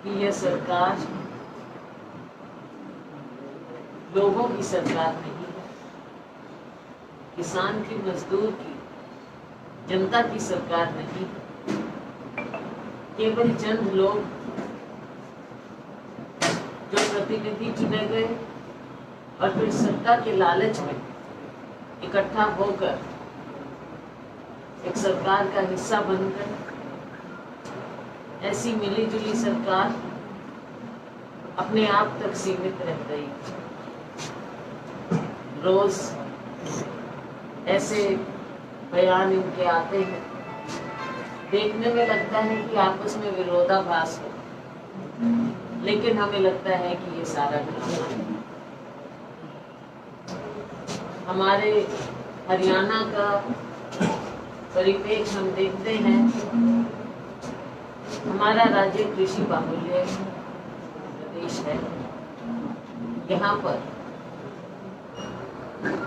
कि यह सरकार लोगों की सरकार नहीं है, किसान की, मजदूर की, जनता की सरकार नहीं है। केवल चंद लोग जो प्रतिनिधि चुने गए और फिर सत्ता के लालच में इकट्ठा होकर एक सरकार का हिस्सा बनकर ऐसी मिली जुली सरकार अपने आप तक सीमित रह गई। रोज ऐसे बयान इनके आते हैं, देखने में लगता है कि आपस में विरोधाभास हो, लेकिन हमें लगता है कि ये सारा ड्रामा है। हमारे हरियाणा का परिपेक्ष हम देखते हैं। हमारा राज्य कृषि बाहुल्य प्रदेश है। यहाँ पर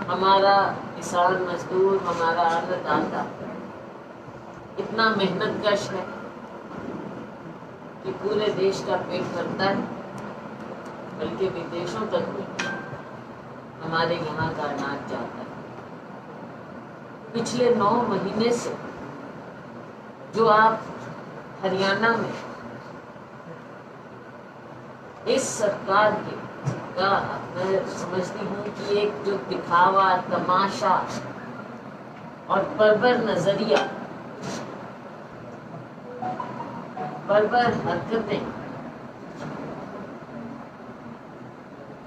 हमारा किसान मजदूर, हमारा अन्नदाता इतना मेहनतकश है कि पूरे देश का पेट भरता है, बल्कि विदेशों तक में हमारे यहाँ का अनाज जाता है। पिछले 9 महीने से जो आप हरियाणा में इस सरकार के का मैं समझती हूँ कि एक जो दिखावा, तमाशा और बर्बर नजरिया, बर्बर हरकतें,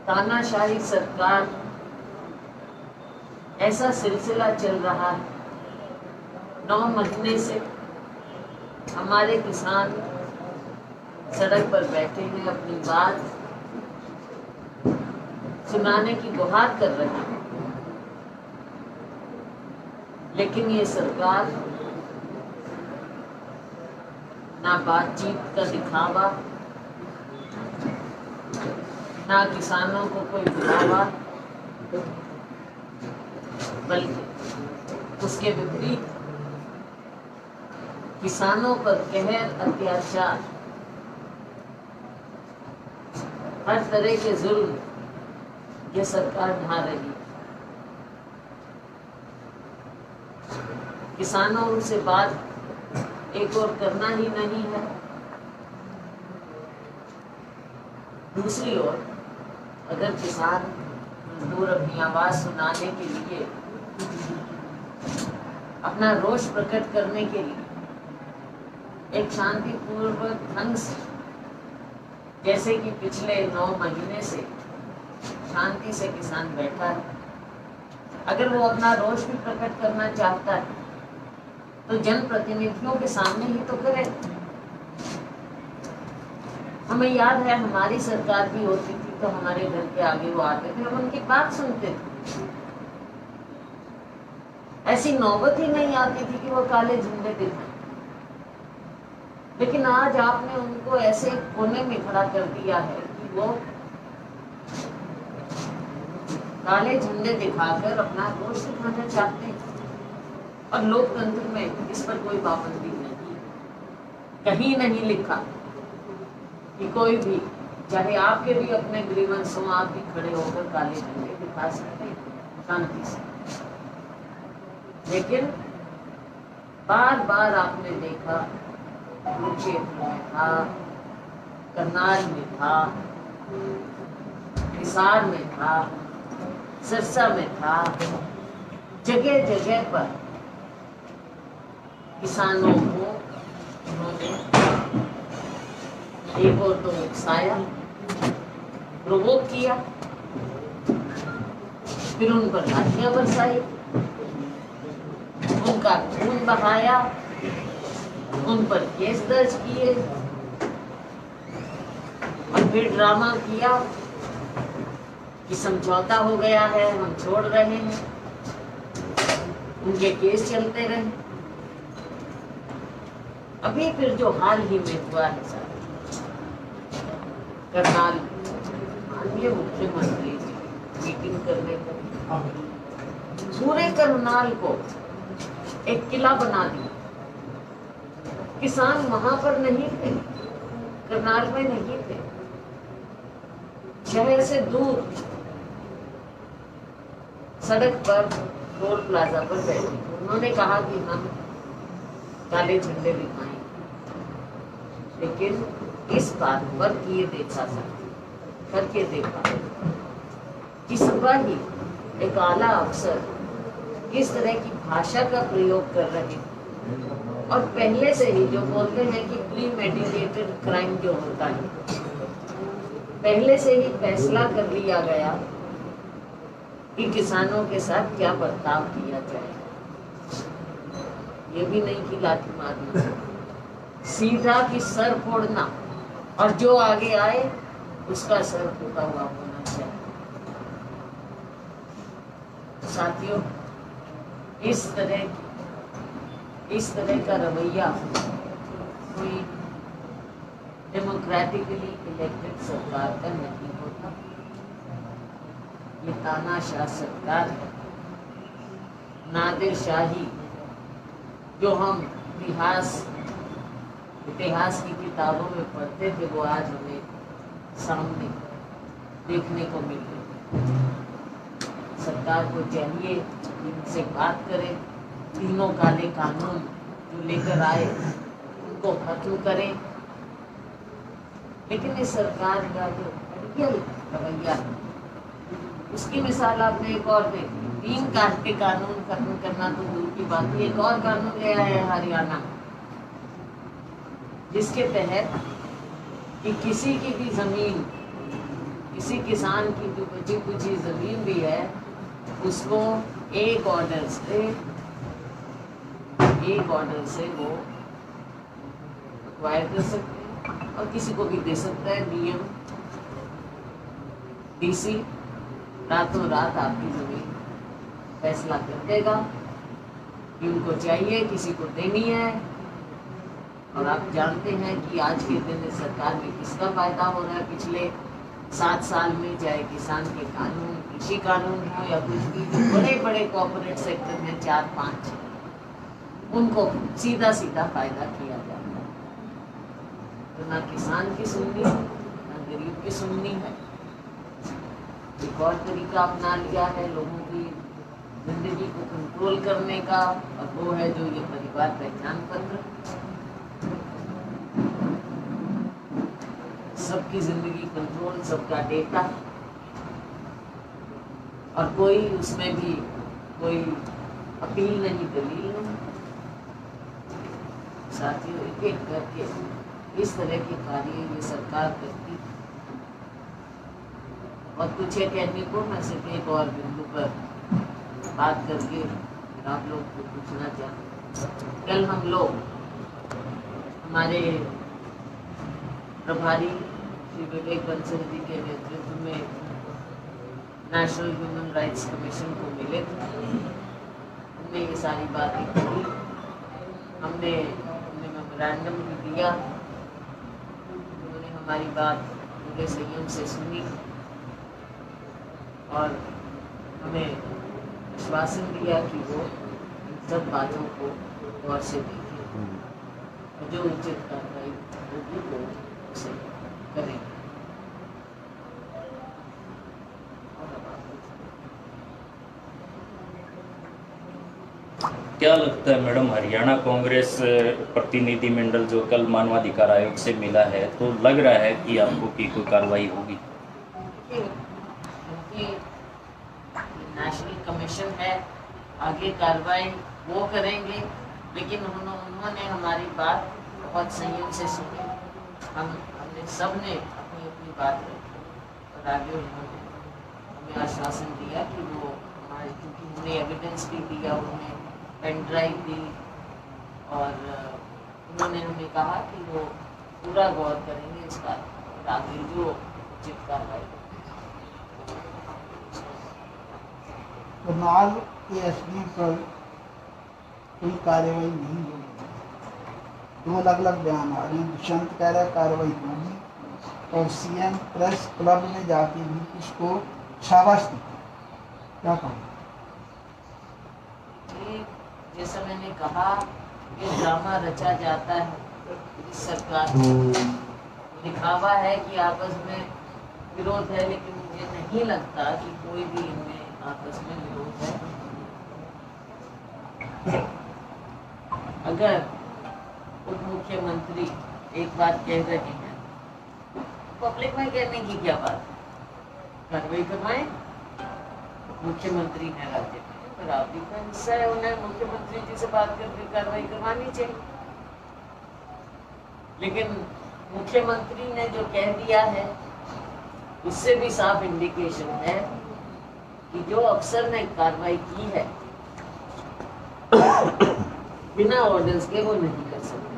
तानाशाही सरकार, ऐसा सिलसिला चल रहा है। 9 महीने से हमारे किसान सड़क पर बैठे हैं, अपनी बात सुनाने की गुहार कर रहे हैं, लेकिन ये सरकार ना बातचीत का दिखावा, ना किसानों को कोई बुलावा, बल्कि उसके विपरीत किसानों पर कहर, अत्याचार, हर तरह के जुल्म ये सरकार ढा रही है। किसानों से बात एक और करना ही नहीं है, दूसरी ओर अगर किसान मजदूर अपनी आवाज सुनाने के लिए, अपना रोष प्रकट करने के लिए एक शांतिपूर्वक ढंग से, जैसे कि पिछले 9 महीने से शांति से किसान बैठा है, अगर वो अपना रोष भी प्रकट करना चाहता है तो जनप्रतिनिधियों के सामने ही तो करे। हमें याद है हमारी सरकार भी होती थी तो हमारे घर के आगे वो आते थे, हम उनकी बात सुनते थे। ऐसी नौबत ही नहीं आती थी कि वो काले झंडे दिखाएं। लेकिन आज आपने उनको ऐसे कोने में खड़ा कर दिया है कि वो काले झंडे दिखाकर अपना रोष दिखाना चाहते हैं, और लोकतंत्र में इस पर कोई पाबंदी नहीं, कहीं नहीं लिखा कि कोई भी, चाहे आपके भी अपने ग्रीवंस हो, आप भी खड़े होकर काले झंडे दिखा सकते हैं शांति से। लेकिन बार बार आपने देखा, कुरुक्षेत्र में था, करनाल में था, हिसार में था, सिरसा में था, जगह जगह पर किसानों को उन्होंने एक और तो उकसाया, प्रोवोक किया, फिर उन पर लाठियां बरसाई, उनका खून बहाया, उन पर केस दर्ज किए, और फिर ड्रामा किया कि समझौता हो गया है, हम छोड़ रहे हैं, उनके केस चलते रहे। अभी फिर जो हाल ही में हुआ है सर, करनाल माननीय मुख्यमंत्री जी मीटिंग करने को पूरे करनाल को एक किला बना दिया। किसान वहां पर नहीं थे, करनाल में नहीं थे, शहर से दूर सड़क पर टोल प्लाजा पर बैठे। उन्होंने कहा कि हम काले झंडे दिखाएं, लेकिन इस बात पर किए देखा करके देखा कि सिपाही एक आला अफसर किस तरह की भाषा का प्रयोग कर रहे हैं, और पहले से ही जो बोलते हैं कि प्रीमेडिटेटेड क्राइम जो होता है, पहले से ही फैसला कर लिया गया कि किसानों के साथ क्या बर्ताव किया जाए। ये भी नहीं कि लाठी मारना, सीधा कि सर फोड़ना, और जो आगे आए उसका सर फूटा हुआ होना चाहिए। साथियों, इस तरह का रवैया कोई डेमोक्रेटिकली इलेक्टेड सरकार का नहीं होता। ये तानाशाह सरकार है, नादिर शाही, जो हम इतिहास की किताबों में पढ़ते थे, वो आज हमें सामने देखने को मिल रही है। सरकार को चाहिए इनसे बात करें, तीनों काले कानून जो लेकर आए उनको खत्म करें, लेकिन इस सरकार का जो रवैया है उसकी मिसाल आपने एक और देखी। 3 काटे कानून खत्म करना तो दूर की बात है, एक और कानून ले आए हैं हरियाणा, जिसके तहत कि किसी की भी जमीन, किसी किसान की जो बची कुची जमीन भी है, उसको एक ऑर्डर से वो एक्वायर कर सकते हैं, और किसी को भी दे सकता है। डीएम डीसी रातों रात आपकी जमीन फैसला कर देगा कि उनको चाहिए, किसी को देनी है। और आप जानते हैं कि आज के दिन सरकार में किसका फायदा हो रहा है। पिछले 7 साल में चाहे किसान के कानून, कृषि कानून हो या कुछ भी, जो बड़े बड़े कॉर्पोरेट सेक्टर में 4-5, उनको सीधा फायदा किया जाता है। तो ना किसान की सुननी है, ना गरीब की सुननी है। एक और तरीका अपना लिया है लोगों की जिंदगी को कंट्रोल करने का, और वो है जो ये परिवार पहचान पत्र। सबकी जिंदगी कंट्रोल, सबका डेटा, और कोई उसमें भी कोई अपील नहीं, दलील नहीं। साथियों, एक एक करके इस तरह के कार्य ये सरकार करती है। और कुछ है कहने को, मैं सिर्फ एक और बिंदु पर बात करके आप लोग को पूछना चाहूँ। कल हम लोग हमारे प्रभारी श्री विवेक बंसल जी के नेतृत्व में नेशनल ह्यूमन राइट्स कमीशन को मिले थे। हमने ये सारी बातें की, हमने मेमोरेंडम भी दिया, उन्होंने हमारी बात पूरे संयम से सुनी और हमें आश्वासन दिया कि वो इन सब बातों को गौर से देखें और जो उचित कार्रवाई होगी वो उसे करेंगे। क्या लगता है मैडम, हरियाणा कांग्रेस प्रतिनिधि मंडल जो कल मानवाधिकार आयोग से मिला है, तो लग रहा है कि आपको की कोई कार्रवाई होगी? नेशनल कमीशन है, आगे कार्रवाई वो करेंगे, लेकिन उन्होंने हमारी बात बहुत संयम से सुनी। हमने सब ने अपनी अपनी बात रखी और आगे उन्होंने हमें आश्वासन दिया कि वो हमारे, क्योंकि हमने एविडेंस भी दिया, उन्हें पेन ड्राइव दी, और उन्होंने हमें कहा कि वो पूरा गौर करेंगे इस बात पर, आगे जो उचित कार्रवाई। करनाल के एसपी पर कोई कार्रवाई नहीं होगी। 2 अलग-अलग बयान आ रहे हैं। दुष्यंत कह रहा है कार्रवाई होगी, और सीएम प्रेस क्लब में जाके भी उसको शाबाश दी। क्या कहूँ? जैसा मैंने कहा, ये ड्रामा रचा जाता है इस सरकार में, दिखावा है कि आपस में विरोध है, लेकिन मुझे नहीं लगता कि कोई भी इनमें आपस में विरोध है। अगर उप मुख्यमंत्री एक बात कह रहे हैं, पब्लिक में कहने की क्या बात है? कार्रवाई करवाएं। मुख्यमंत्री है राज्य में, पर आप भी का हिस्सा है, उन्हें मुख्यमंत्री जी से बात करके कार्रवाई करवानी चाहिए। लेकिन मुख्यमंत्री ने जो कह दिया है उससे भी साफ इंडिकेशन है कि जो अफसर ने कार्रवाई की है बिना ऑर्डर्स के वो नहीं कर सकते।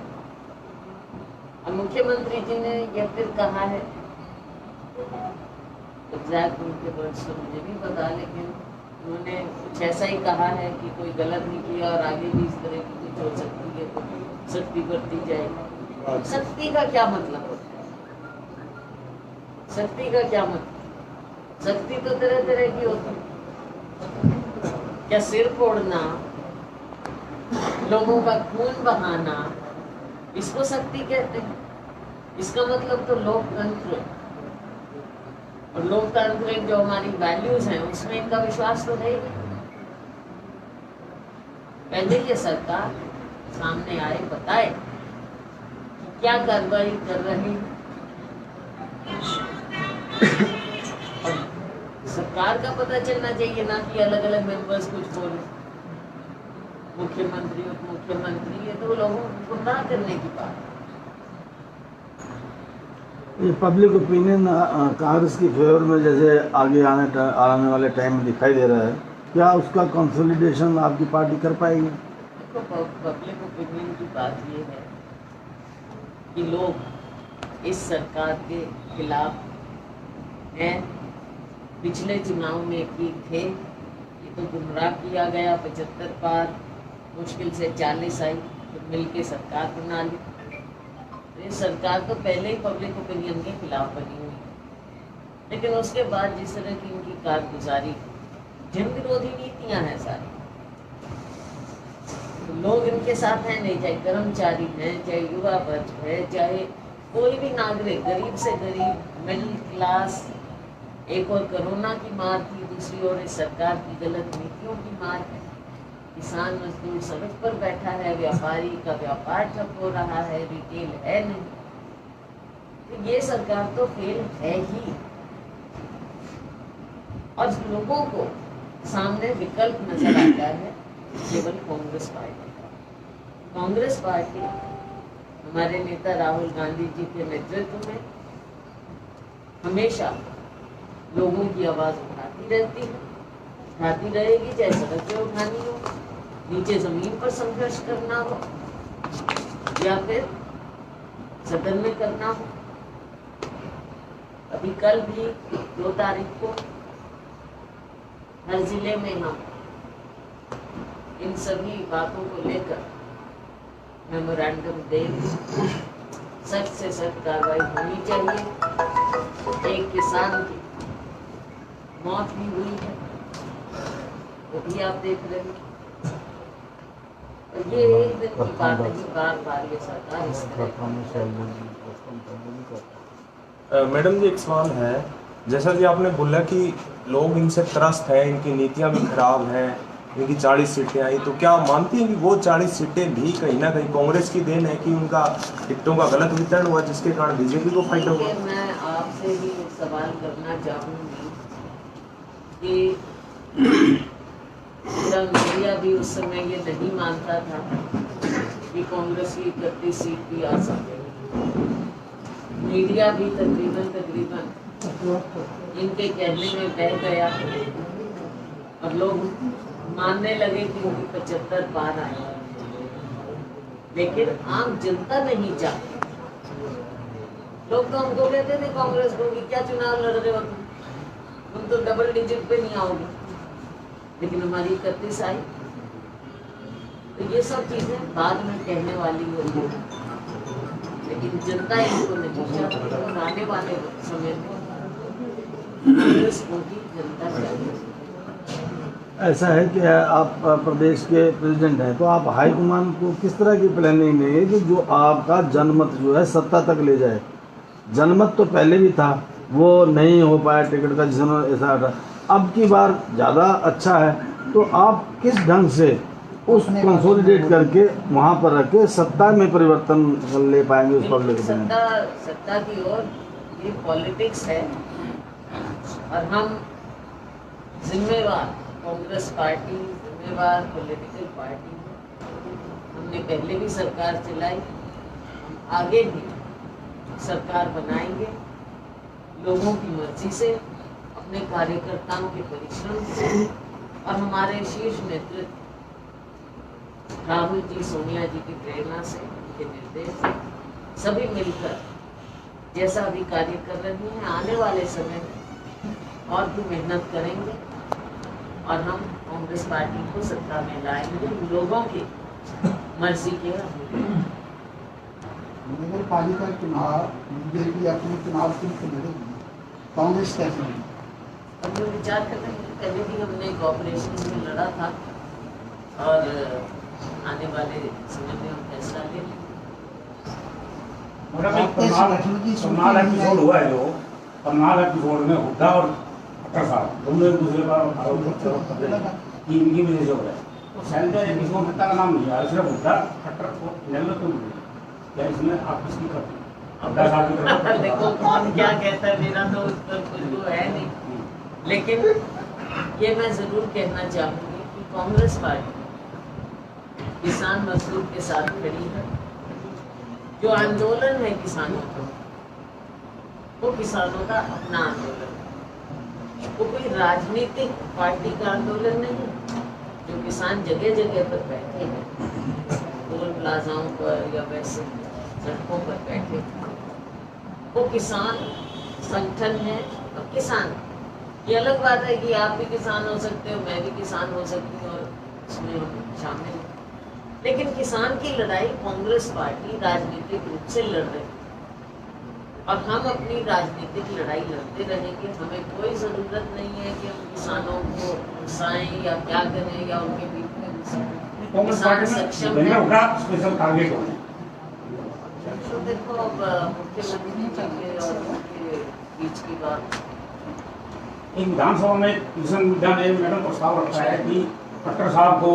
और मुख्यमंत्री जी ने यह फिर कहा है, एग्जैक्ट उनके वर्ड्स तो मुझे नहीं पता, लेकिन उन्होंने कुछ ऐसा ही कहा है कि कोई गलत नहीं किया और आगे भी इस तरह की कुछ हो सकती है तो सख्ती बरती जाएगी। सख्ती का क्या मतलब होता है? सख्ती का क्या मतलब? सख्ती तो तरह तरह की होती है। क्या सिर फोड़ना, लोगों का खून बहाना, इसको सख्ती कहते हैं? इसका मतलब तो लोकतंत्र और लोकतांत्रिक जो हमारी वैल्यूज हैं उसमें इनका विश्वास तो है ही नहीं। पहले ये सरकार सामने आए, बताए क्या कार्रवाई कर रही है। और सरकार का पता चलना चाहिए, ना कि अलग अलग मेंबर्स कुछ बोले। मुख्यमंत्री उप मुख्यमंत्री, ये तो लोगों को गुमराह करने की बात है। ये पब्लिक ओपिनियन कांग्रेस की फेवर में जैसे आगे आने वाले टाइम में दिखाई दे रहा है, क्या उसका कंसोलिडेशन आपकी पार्टी कर पाएगी? तो पब्लिक ओपिनियन की बात ये है कि लोग इस सरकार के खिलाफ हैं। पिछले चुनाव में ठीक थे, ये तो गुमराह किया गया, 75 पार, मुश्किल से 40 आई, तो मिलके सरकार बना ली। ये सरकार तो पहले ही पब्लिक ओपिनियन के खिलाफ बनी हुई है, लेकिन उसके बाद जिस तरह की इनकी कारगुजारी, जन विरोधी नीतियां हैं सारी, तो लोग इनके साथ हैं नहीं, चाहे कर्मचारी हैं, चाहे युवा वर्ग है, चाहे कोई भी नागरिक, गरीब से गरीब, मिडिल क्लास। एक और कोरोना की मार थी, दूसरी ओर इस सरकार की गलत नीतियों की मार है। किसान मजदूर सड़क पर बैठा है, व्यापारी का व्यापार ठप हो रहा है, रिटेल है नहीं। तो ये सरकार तो फेल है ही। और लोगों को सामने विकल्प नजर आता है केवल कांग्रेस पार्टी का। कांग्रेस पार्टी हमारे नेता राहुल गांधी जी के नेतृत्व में हमेशा लोगों की आवाज उठाती रहती है, उठाती रहेगी, चाहे सड़क पे उठानी हो, नीचे जमीन पर संघर्ष करना हो, या फिर सदन में करना हो। अभी कल भी 2 तारीख को हर जिले में हम इन सभी बातों को लेकर मेमोरेंडम देंगे। सख्त से सख्त कार्रवाई होनी चाहिए। एक किसान की मौत भी हुई है, वो भी आप देख रहे हैं। ये एक दिन की बात नहीं, बार बार ये सरकार इस तरह। मैडम जी, एक सवाल है, जैसा कि आपने बोला कि लोग इनसे त्रस्त हैं, इनकी नीतियां भी खराब हैं, इनकी 40 सीटें आई, तो क्या आप मानती हैं कि वो 40 सीटें भी कहीं ना कहीं कांग्रेस की देन है कि उनका टिकटों का गलत वितरण हुआ जिसके कारण बीजेपी को फायदा हुआ? मैं आपसे भी एक सवाल करना चाहूँगी कि पूरा मीडिया भी उस समय ये नहीं मानता था कि कांग्रेस की 31 सीट भी आ सकती है। मीडिया भी तकरीबन इनके कहने में बह गया और लोग मानने लगे कि उनकी 75 पार आए, लेकिन आम जनता नहीं चाहती। लोग तो हमको कहते थे कांग्रेस को कि क्या चुनाव लड़ रहे हो तुम तो डबल डिजिट पे नहीं आओगे, लेकिन हमारी 31 आई। तो ये सब चीजें बाद में कहने वाली होती है, लेकिन जनता इनको नहीं चाहती। और आने वाले समय में कांग्रेस को भी जनता चाहिए। ऐसा है कि आप प्रदेश के प्रेसिडेंट हैं, तो आप हाईकमान को किस तरह की प्लानिंग देंगे कि जो आपका जनमत जो है सत्ता तक ले जाए? जनमत तो पहले भी था, वो नहीं हो पाया टिकट का, जिसने ऐसा था। अब की बार ज़्यादा अच्छा है, तो आप किस ढंग से उस कंसोलिडेट करके वहाँ पर रख के सत्ता में परिवर्तन ले पाएंगे उस बिल्कुल पब्लिक में? सत्ता की ओर ये पॉलिटिक्स है, और हम जिम्मेवार कांग्रेस पार्टी, जिम्मेवार पॉलिटिकल पार्टी, हमने पहले भी सरकार चलाई, हम आगे भी सरकार बनाएंगे लोगों की मर्जी से, अपने कार्यकर्ताओं के परिश्रम से, और हमारे शीर्ष नेतृत्व राहुल जी, सोनिया जी की प्रेरणा से, उनके निर्देश से सभी मिलकर जैसा अभी कार्य कर रहे हैं, आने वाले समय में और भी मेहनत करेंगे और हम कांग्रेस पार्टी को सत्ता में लाएंगे लोगों की मर्जी के अनुरूप। नगर पालिका चुनाव बीजेपी अपने चुनाव चिन्ह लड़ेगी, कांग्रेस कैसे लड़ेगी? अब जो विचार कर रहे हैं, पहले भी हमने कॉर्पोरेशन में लड़ा था और आने वाले समय में हम फैसला लेंगे। करनाल एपिसोड हुआ है जो करनाल एपिसोड में हुड्डा और खट्टर साहब दोनों एक दूसरे पर आरोप करते हैं कि इनकी वजह से हो रहा है। तो सेंटर एपिसोड हत्या का नाम नहीं आया, सिर्फ हुड्डा खट्टर को नेल्लो क्यों मिले? क्या इसमें आप किसकी करते हैं? हुड्डा साहब की तरफ देखो कौन क्या कहता है, मेरा तो उस पर कुछ वो है नहीं, लेकिन ये मैं जरूर कहना चाहूंगी कि कांग्रेस पार्टी किसान मजदूर के साथ खड़ी है। जो आंदोलन है किसानों का, वो किसानों का अपना आंदोलन है, वो कोई राजनीतिक पार्टी का आंदोलन नहीं। जो किसान जगह जगह पर बैठे हैं, टोल प्लाजाओं पर या वैसे सड़कों पर बैठे हैं, वो किसान संगठन है। अब किसान, ये अलग बात है कि आप भी किसान हो सकते हो, मैं भी किसान हो सकती हूँ और इसमें हम शामिल हैं, लेकिन किसान की लड़ाई कांग्रेस पार्टी राजनीतिक रूप से लड़ रही है और हम अपनी राजनीतिक लड़ाई लड़ते रहेंगे। हमें कोई ज़रूरत नहीं है कि हम किसानों को उकसाएं या क्या करें या उनके बीच में घुसें। कांग्रेस पार्टी में हुड्डा स्पेशल टारगेट हो रहे। तो देखो अब मुख्यमंत्री जी के और उनके बीच की बात। एक विधानसभा में किशन मिड्डा ने मैडम प्रस्ताव रखा है कि खट्टर साहब को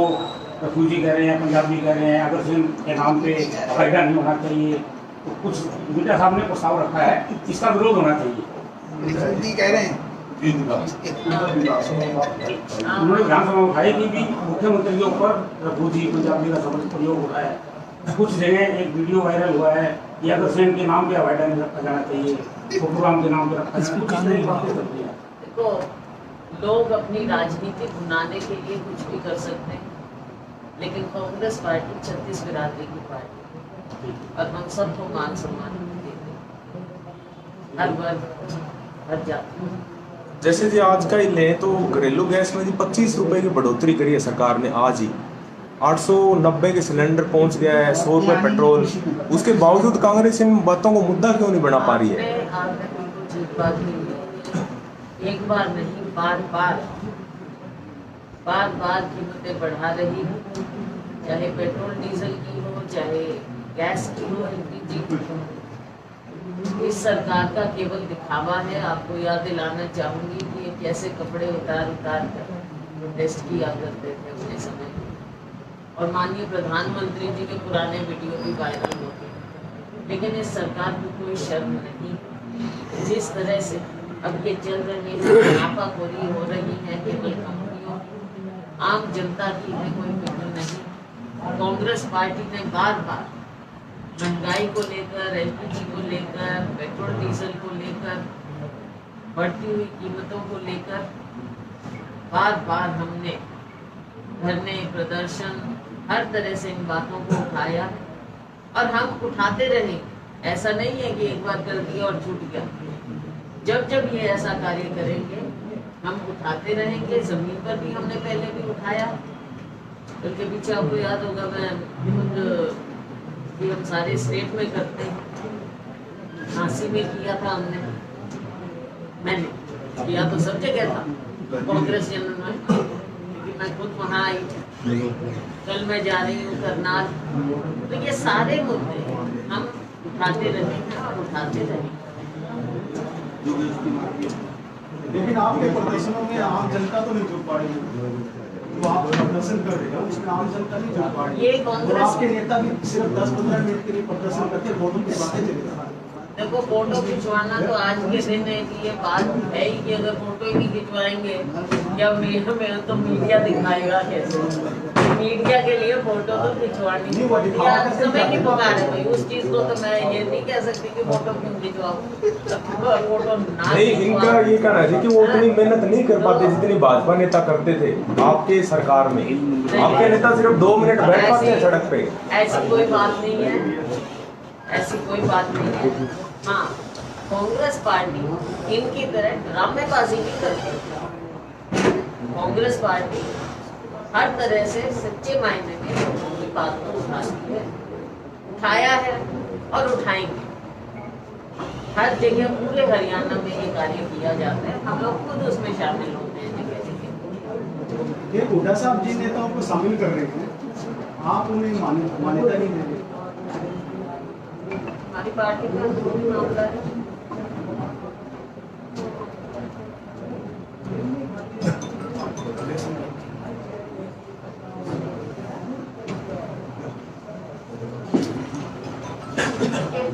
रफूजी कह रहे हैं, पंजाबी कह रहे हैं, अगर सिंह के नाम पे फायदा नहीं होना चाहिए। तो कुछ मिड्डा साहब ने प्रस्ताव रखा है, इसका विरोध होना चाहिए। कह रहे हैं उन्होंने विधानसभा में उठाई कि भी मुख्यमंत्री के ऊपर रफूजी पंजाबी का शब्द प्रयोग हो रहा है। कुछ जगह एक वीडियो वायरल हुआ है कि अगर सिंह के नाम पे फायदा नहीं रखा जाना चाहिए, प्रोग्राम के नाम पे रखा जाना चाहिए। देखो लोग अपनी राजनीति भुनाने के लिए कुछ भी कर सकते हैं, लेकिन कांग्रेस पार्टी 36 बिरादरी की पार्टी है और हम सबको मान सम्मान देते हैं, हर वर्ग हर जाति। जैसे जी आज का ही लें तो घरेलू गैस में जी 25 रुपए की बढ़ोतरी करी है सरकार ने आज ही। 890 के सिलेंडर पहुंच गया है, 100 रुपए पेट्रोल। उसके बावजूद कांग्रेस इन बातों को मुद्दा क्यों नहीं बना पा रही है? आपने बिल्कुल ठीक बात नहीं है। एक बार नहीं, बार बार कीमतें बढ़ा रही है, चाहे पेट्रोल डीजल की हो, चाहे गैस की हो, एलपीजी की हो। इस सरकार का केवल दिखावा है। आपको याद दिलाना चाहूंगी कि ये कैसे कपड़े उतार कर प्रोटेस्ट किया करते थे अपने समय, और माननीय प्रधानमंत्री जी के पुराने वीडियो भी वायरल होते हैं। लेकिन इस सरकार को कोई शर्म नहीं। जिस तरह से अब ये चल रही है, मुनाफाखोरी हो रही है केवल कंपनियों, आम जनता की है कोई फिक्र नहीं। कांग्रेस पार्टी ने बार महंगाई को लेकर, एलपीजी को लेकर, पेट्रोल डीजल को लेकर, बढ़ती हुई कीमतों को लेकर बार हमने धरने, प्रदर्शन, हर तरह से इन बातों को उठाया और हम उठाते रहे। ऐसा नहीं है कि एक बार कर दिया और छूट गया। जब ये ऐसा कार्य करेंगे हम उठाते रहेंगे। जमीन पर भी हमने पहले भी उठाया, उनके पीछे आपको याद होगा मैं खुद कि हम सारे स्टेट में करते हैं। झांसी में किया था हमने, मैंने किया तो सब जगह था कांग्रेस जनरल में, क्योंकि मैं खुद वहाँ आई थी। कल मैं जा रही हूँ करनाल। तो ये सारे मुद्दे हम उठाते रहेंगे और उठाते रहेंगे। लेकिन आपके प्रदर्शनों में आम जनता तो नहीं जुड़ पा रही है। जो आप प्रदर्शन कर रहे हो उसमें आम जनता नहीं जुड़ पा रही ये है। और कांग्रेस आपके नेता भी सिर्फ 10-15 मिनट के लिए प्रदर्शन करके वोटों की बातें चले जा रही है। देखो, फोटो खिंचवाना तो आज के दिन है कि ये बात है ही कि अगर फोटो ही नहीं खिंचवाएंगे या में तो मीडिया दिखाएगा कैसे? मीडिया के लिए फोटो तो खिंचवानी नहीं, वो मीडिया दिखावा कैसे समय की करेगा? पुकार है भाई। उस चीज को तो मैं ये नहीं कह सकती कि फोटो क्यों खिंचवाओ, फोटो ना नहीं, इनका खिंचवाओ। ये कहना है कि वो उतनी मेहनत नहीं कर पाते जितनी भाजपा नेता करते थे आपके सरकार में। आपके नेता सिर्फ 2 मिनट बैठ पाते हैं सड़क पे। ऐसी कोई बात नहीं है, ऐसी कोई बात नहीं है। हाँ, कांग्रेस पार्टी इनकी तरह ड्रामेबाजी नहीं करती। कांग्रेस पार्टी हर तरह से सच्चे मायने में लोगों की बात को उठाती है, उठाया है और उठाएंगे। हर जगह पूरे हरियाणा में ये कार्य किया जाता है, हम लोग खुद उसमें शामिल होते हैं जगह जगह। ये हुड्डा साहब जिन नेताओं को शामिल कर रहे हैं, आप उन्हें मान्यता नहीं दे रहे। हमारी पार्टी का अंदरूनी मामला है।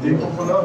देखो बोलो